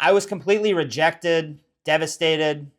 I was completely rejected, devastated,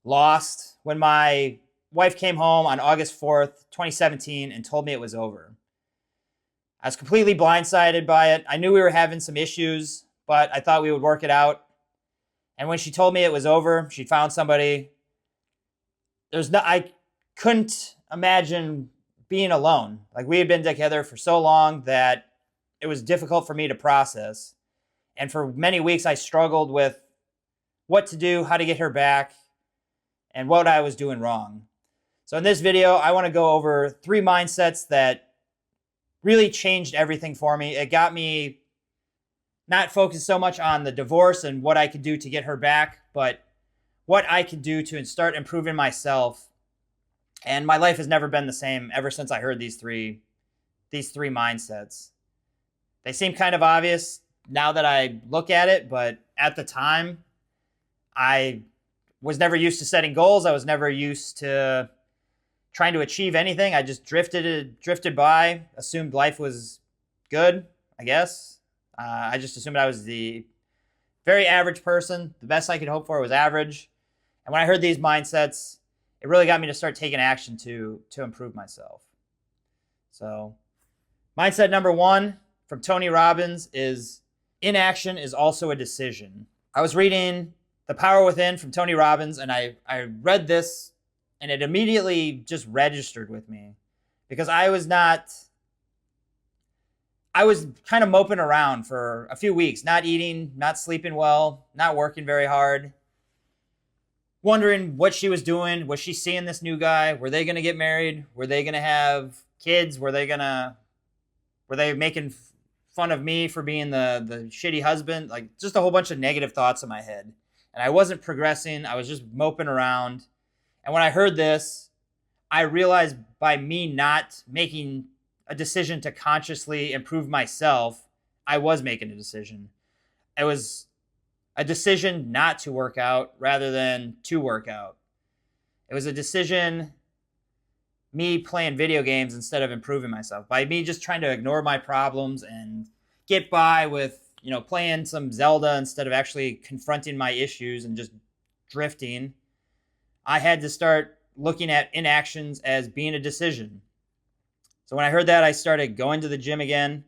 lost when my wife came home on August 4th, 2017, and told me it was over. I was completely blindsided by it. I knew we were having some issues, but I thought we would work it out. And when she told me it was over, she'd found somebody. I couldn't imagine being alone. Like, we had been together for so long that it was difficult for me to process. And for many weeks, I struggled with what to do, how to get her back, and what I was doing wrong. So in this video, I want to go over 3 mindsets that really changed everything for me. It got me not focused so much on the divorce and what I could do to get her back, but what I could do to start improving myself. And my life has never been the same ever since I heard these three mindsets. They seem kind of obvious now that I look at it, but at the time, I was never used to setting goals. I was never used to trying to achieve anything. I just drifted by, assumed life was good, I guess. I just assumed I was the very average person. The best I could hope for was average. And when I heard these mindsets, it really got me to start taking action to improve myself. So, mindset number 1 from Tony Robbins is inaction is also a decision. I was reading The Power Within from Tony Robbins, and I read this, and it immediately just registered with me because I was kind of moping around for a few weeks, not eating, not sleeping well, not working very hard, wondering what she was doing. Was she seeing this new guy? Were they going to get married? Were they going to have kids? Were they making fun of me for being the shitty husband? Like, just a whole bunch of negative thoughts in my head. And I wasn't progressing. I was just moping around. And when I heard this, I realized by me not making a decision to consciously improve myself, I was making a decision. It was a decision not to work out rather than to work out. It was a decision, me playing video games instead of improving myself. By me just trying to ignore my problems and get by with, playing some Zelda instead of actually confronting my issues and just drifting, I had to start looking at inactions as being a decision. So when I heard that, I started going to the gym again,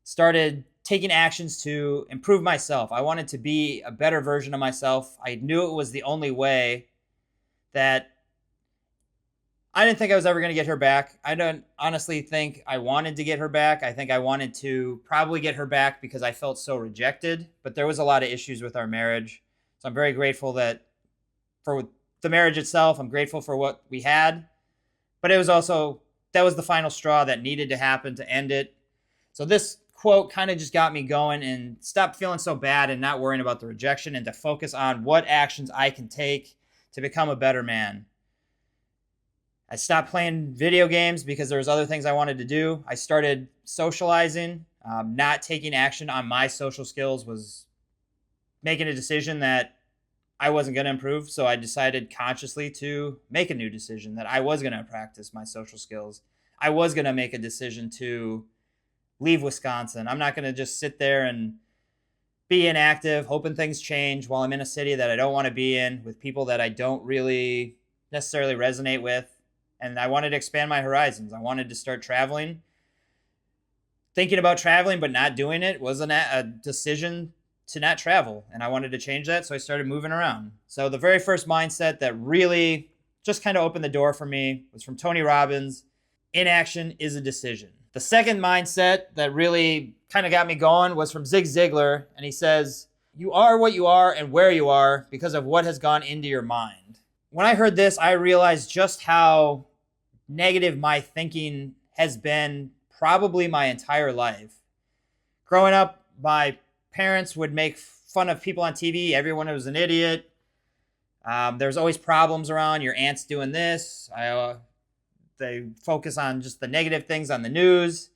started taking actions to improve myself. I wanted to be a better version of myself. I knew it was the only way. That I didn't think I was ever going to get her back. I don't honestly think I wanted to get her back. I think I wanted to probably get her back because I felt so rejected. But there was a lot of issues with our marriage. So I'm very grateful for the marriage itself. I'm grateful for what we had. But that was the final straw that needed to happen to end it. So this quote kind of just got me going and stopped feeling so bad and not worrying about the rejection and to focus on what actions I can take to become a better man. I stopped playing video games because there was other things I wanted to do. I started socializing. Not taking action on my social skills was making a decision that I wasn't going to improve. So I decided consciously to make a new decision that I was going to practice my social skills. I was going to make a decision to leave Wisconsin. I'm not going to just sit there and be inactive, hoping things change while I'm in a city that I don't want to be in with people that I don't really necessarily resonate with. And I wanted to expand my horizons. I wanted to start traveling. Thinking about traveling but not doing it wasn't a decision to not travel. And I wanted to change that, so I started moving around. So the very first mindset that really just kind of opened the door for me was from Tony Robbins. Inaction is a decision. The second mindset that really kind of got me going was from Zig Ziglar. And he says, you are what you are and where you are because of what has gone into your mind. When I heard this, I realized just how negative my thinking has been probably my entire life. Growing up, my parents would make fun of people on TV. Everyone was an idiot. There's always problems around. Your aunt's doing this. They focus on just the negative things on the news.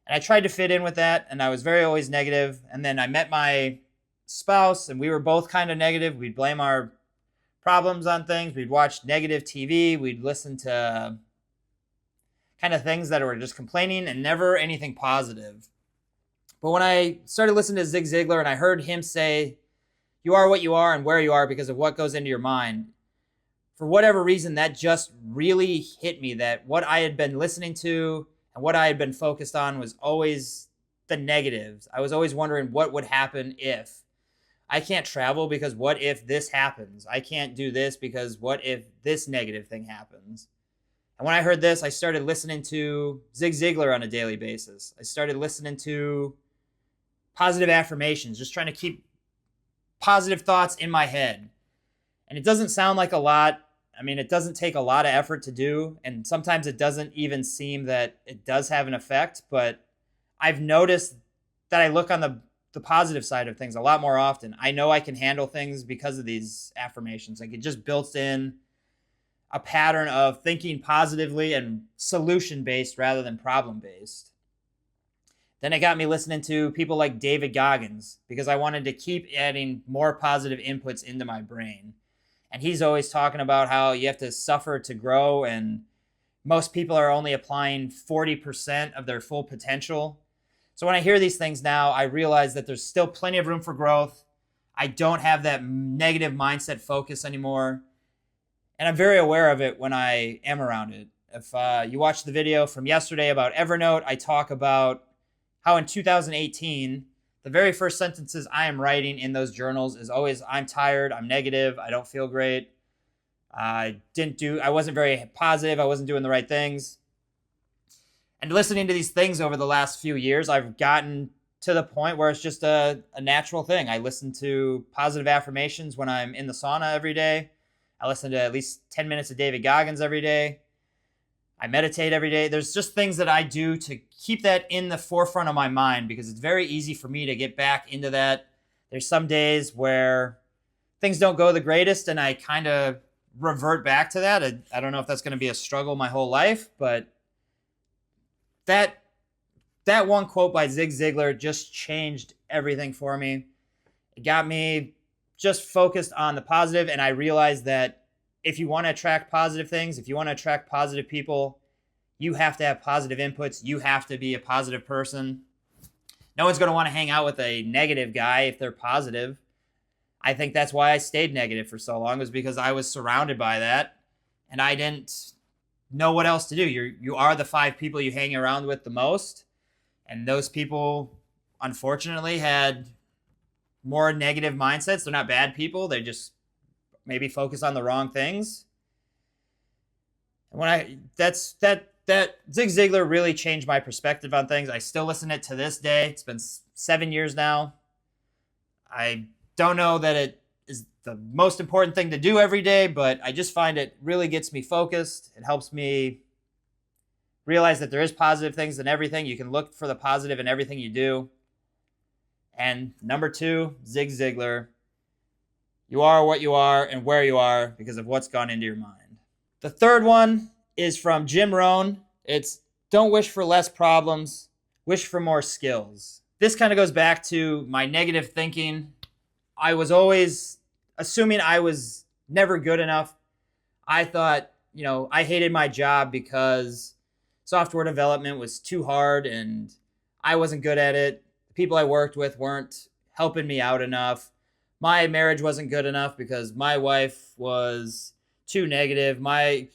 And I tried to fit in with that, and I was always negative. And then I met my spouse, and we were both kind of negative. We'd blame our problems on things. We'd watch negative TV. We'd listen to kind of things that were just complaining and never anything positive. But when I started listening to Zig Ziglar and I heard him say you are what you are and where you are because of what goes into your mind. For whatever reason, that just really hit me, that what I had been listening to and what I had been focused on was always the negatives. I was always wondering what would happen if. I can't travel because what if this happens? I can't do this because what if this negative thing happens? And when I heard this, I started listening to Zig Ziglar on a daily basis. I started listening to positive affirmations, just trying to keep positive thoughts in my head. And it doesn't sound like a lot. I mean, it doesn't take a lot of effort to do. And sometimes it doesn't even seem that it does have an effect. But I've noticed that I look on the positive side of things a lot more often. I know I can handle things because of these affirmations. Like, it just built in a pattern of thinking positively and solution-based rather than problem-based. Then it got me listening to people like David Goggins because I wanted to keep adding more positive inputs into my brain. And he's always talking about how you have to suffer to grow, and most people are only applying 40% of their full potential. So when I hear these things now, I realize that there's still plenty of room for growth. I don't have that negative mindset focus anymore. And I'm very aware of it when I am around it. If you watch the video from yesterday about Evernote, I talk about how in 2018, the very first sentences I am writing in those journals is always, I'm tired, I'm negative, I don't feel great. I wasn't very positive, I wasn't doing the right things. And listening to these things over the last few years, I've gotten to the point where it's just a natural thing. I listen to positive affirmations when I'm in the sauna every day. I listen to at least 10 minutes of David Goggins every day. I meditate every day. There's just things that I do to keep that in the forefront of my mind because it's very easy for me to get back into that. There's some days where things don't go the greatest and I kind of revert back to that. I don't know if that's going to be a struggle my whole life, but that one quote by Zig Ziglar just changed everything for me. It got me just focused on the positive, and I realized that if you want to attract positive things, if you want to attract positive people, you have to have positive inputs. You have to be a positive person. No one's going to want to hang out with a negative guy if they're positive. I think that's why I stayed negative for so long, was because I was surrounded by that and I didn't know what else to do. You are the 5 people you hang around with the most, and those people unfortunately had more negative mindsets. They're not bad people. They just maybe focus on the wrong things. And that Zig Ziglar really changed my perspective on things. I still listen to it to this day. It's been 7 years now. I don't know that it is the most important thing to do every day, but I just find it really gets me focused. It helps me realize that there is positive things in everything. You can look for the positive in everything you do. And number 2, Zig Ziglar. You are what you are and where you are because of what's gone into your mind. The third one is from Jim Rohn. It's don't wish for less problems, wish for more skills. This kind of goes back to my negative thinking. I was always assuming I was never good enough. I thought, I hated my job because software development was too hard and I wasn't good at it. The people I worked with weren't helping me out enough. My marriage wasn't good enough because my wife was too negative. My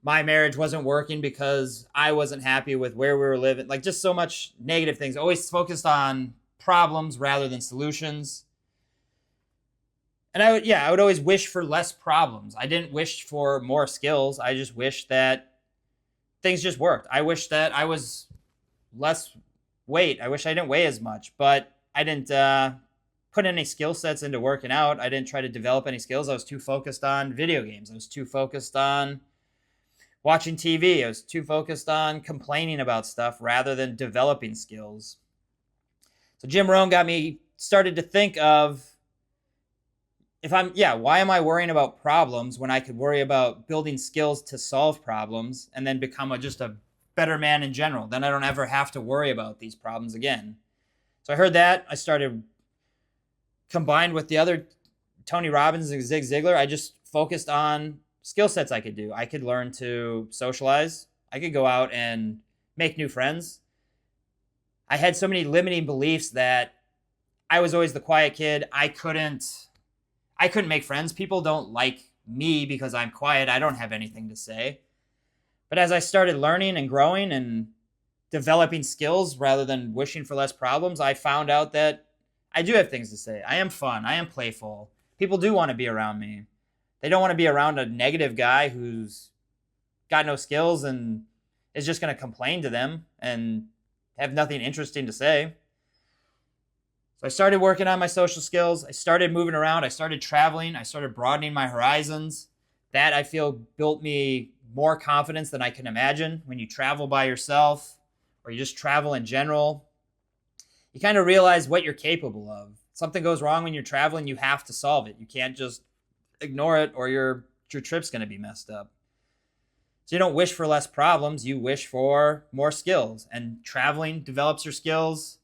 marriage wasn't working because I wasn't happy with where we were living. Like, just so much negative things. Always focused on problems rather than solutions. And I would always wish for less problems. I didn't wish for more skills. I just wished that things just worked. I wish that I was less weight. I wish I didn't weigh as much, but I didn't put any skill sets into working out. I didn't try to develop any skills. I was too focused on video games. I was too focused on watching TV. I was too focused on complaining about stuff rather than developing skills. So Jim Rohn got me started to think of, why am I worrying about problems when I could worry about building skills to solve problems and then become just a better man in general? Then I don't ever have to worry about these problems again. So I heard that. I started, combined with the other Tony Robbins and Zig Ziglar, I just focused on skill sets I could do. I could learn to socialize. I could go out and make new friends. I had so many limiting beliefs that I was always the quiet kid. I couldn't make friends. People don't like me because I'm quiet. I don't have anything to say. But as I started learning and growing and developing skills rather than wishing for less problems, I found out that I do have things to say. I am fun. I am playful. People do want to be around me. They don't want to be around a negative guy who's got no skills and is just going to complain to them and have nothing interesting to say. So I started working on my social skills. I started moving around. I started traveling. I started broadening my horizons. That, I feel, built me more confidence than I can imagine. When you travel by yourself or you just travel in general, you kind of realize what you're capable of. Something goes wrong when you're traveling, you have to solve it. You can't just ignore it or your trip's going to be messed up. So you don't wish for less problems, you wish for more skills. And traveling develops your skills,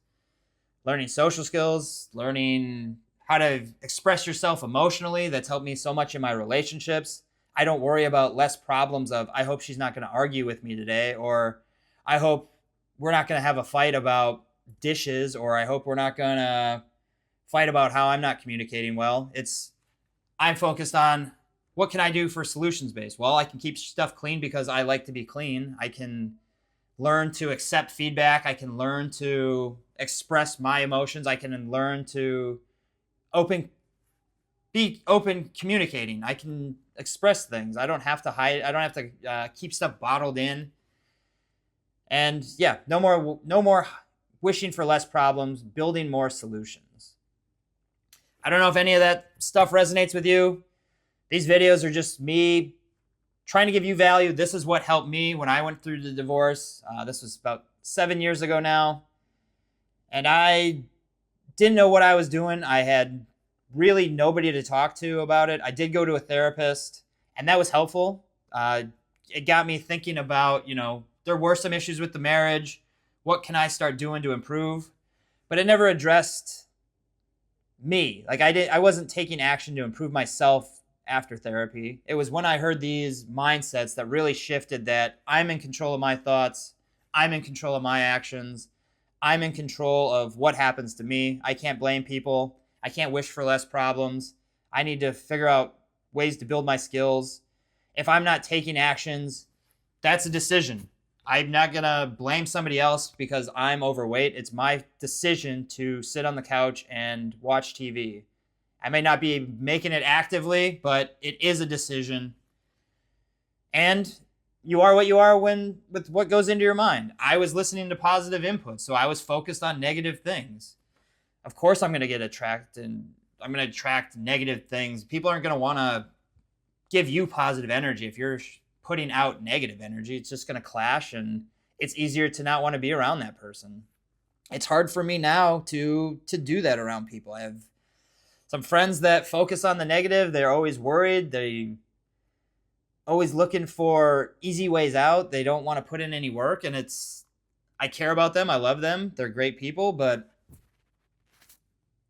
learning social skills, learning how to express yourself emotionally. That's helped me so much in my relationships. I don't worry about less problems of, I hope she's not going to argue with me today, or I hope we're not going to have a fight about dishes, or I hope we're not going to fight about how I'm not communicating well. I'm focused on, what can I do for solutions based? Well, I can keep stuff clean because I like to be clean. I can learn to accept feedback. I can learn to express my emotions. I can learn to be open communicating. I can express things. I don't have to hide. I don't have to keep stuff bottled in. And yeah, no more wishing for less problems, building more solutions. I don't know if any of that stuff resonates with you. These videos are just me trying to give you value. This is what helped me when I went through the divorce. This was about 7 years ago now. And I didn't know what I was doing. I had really nobody to talk to about it. I did go to a therapist, and that was helpful. It got me thinking about, there were some issues with the marriage. What can I start doing to improve? But it never addressed me. Like I wasn't taking action to improve myself after therapy. It was when I heard these mindsets that really shifted, that I'm in control of my thoughts. I'm in control of my actions. I'm in control of what happens to me. I can't blame people. I can't wish for less problems. I need to figure out ways to build my skills. If I'm not taking actions, that's a decision. I'm not going to blame somebody else because I'm overweight. It's my decision to sit on the couch and watch TV. I may not be making it actively, but it is a decision. And you are what you are with what goes into your mind. I was listening to positive input, so I was focused on negative things. Of course I'm going to get attracted, and I'm going to attract negative things. People aren't going to want to give you positive energy. If you're putting out negative energy, it's just going to clash, and it's easier to not want to be around that person. It's hard for me now to do that around people. I have some friends that focus on the negative. They're always worried. They always looking for easy ways out. They don't want to put in any work, and I care about them. I love them. They're great people, but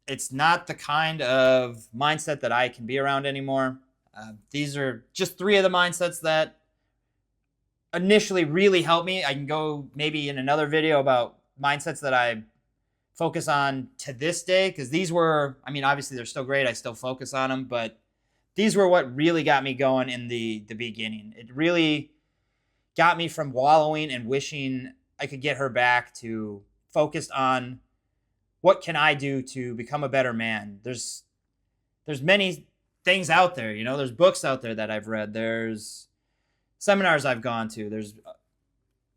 it's not the kind of mindset that I can be around anymore. These are just 3 of the mindsets that initially really helped me. I can go maybe in another video about mindsets that I focus on to this day, because these were, obviously they're still great. I still focus on them, but these were what really got me going in the beginning. It really got me from wallowing and wishing I could get her back to focused on, what can I do to become a better man? There's many things out there, there's books out there that I've read. There's seminars I've gone to. There's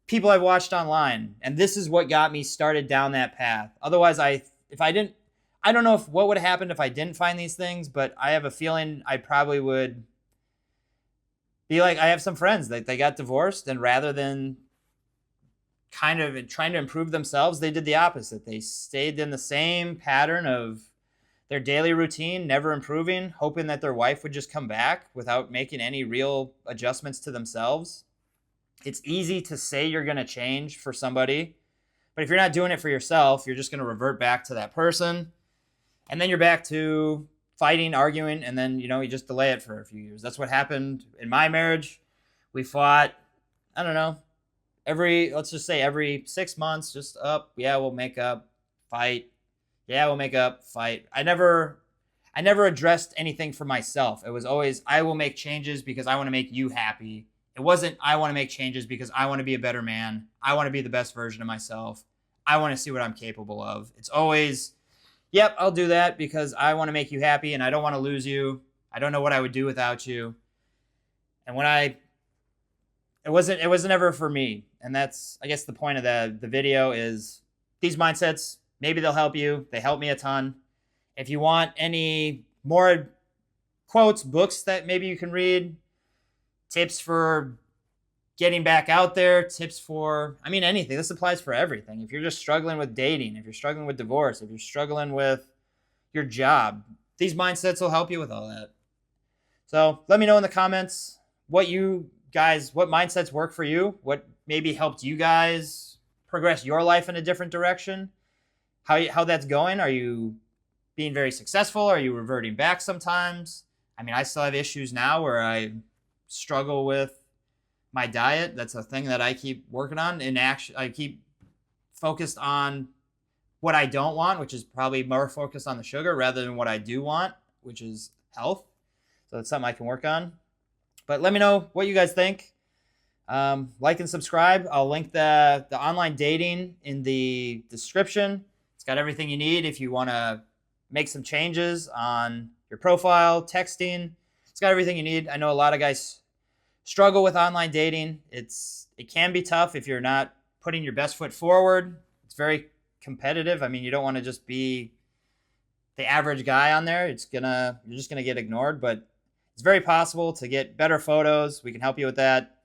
people I've watched online. And this is what got me started down that path. Otherwise, I don't know what would have happened if I didn't find these things, but I have a feeling I probably would be like, I have some friends that they got divorced, and rather than kind of trying to improve themselves, they did the opposite. They stayed in the same pattern of their daily routine, never improving, hoping that their wife would just come back without making any real adjustments to themselves. It's easy to say you're going to change for somebody, but if you're not doing it for yourself, you're just going to revert back to that person. And then you're back to fighting, arguing, and then, you just delay it for a few years. That's what happened in my marriage. We fought, I don't know, let's just say every 6 months, just we'll make up, fight, Yeah, we'll make up, fight. I never addressed anything for myself. It was always, I will make changes because I want to make you happy. It wasn't, I want to make changes because I want to be a better man. I want to be the best version of myself. I want to see what I'm capable of. It's always, yep, I'll do that because I want to make you happy and I don't want to lose you. I don't know what I would do without you. And it wasn't ever for me. And that's, I guess, the point of the video is these mindsets, maybe they'll help you. They help me a ton. If you want any more quotes, books that maybe you can read, tips for getting back out there, tips for, I mean, anything. This applies for everything. If you're just struggling with dating, if you're struggling with divorce, if you're struggling with your job, these mindsets will help you with all that. So let me know in the comments what mindsets work for you, what maybe helped you guys progress your life in a different direction, how that's going. Are you being very successful? Are you reverting back sometimes? I mean, I still have issues now where I struggle with my diet. That's a thing that I keep working on. I keep focused on what I don't want, which is probably more focused on the sugar rather than what I do want, which is health. So that's something I can work on. But let me know what you guys think. Like and subscribe. I'll link the online dating in the description. It's got everything you need if you want to make some changes on your profile, texting. It's got everything you need. I know a lot of guys struggle with online dating. It can be tough if you're not putting your best foot forward. It's very competitive. I mean, you don't want to just be the average guy on there. You're just gonna get ignored, but it's very possible to get better photos. We can help you with that.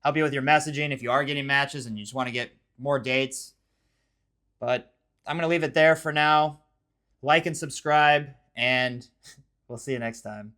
Help you with your messaging if you are getting matches and you just want to get more dates. But I'm going to leave it there for now. Like and subscribe, and we'll see you next time.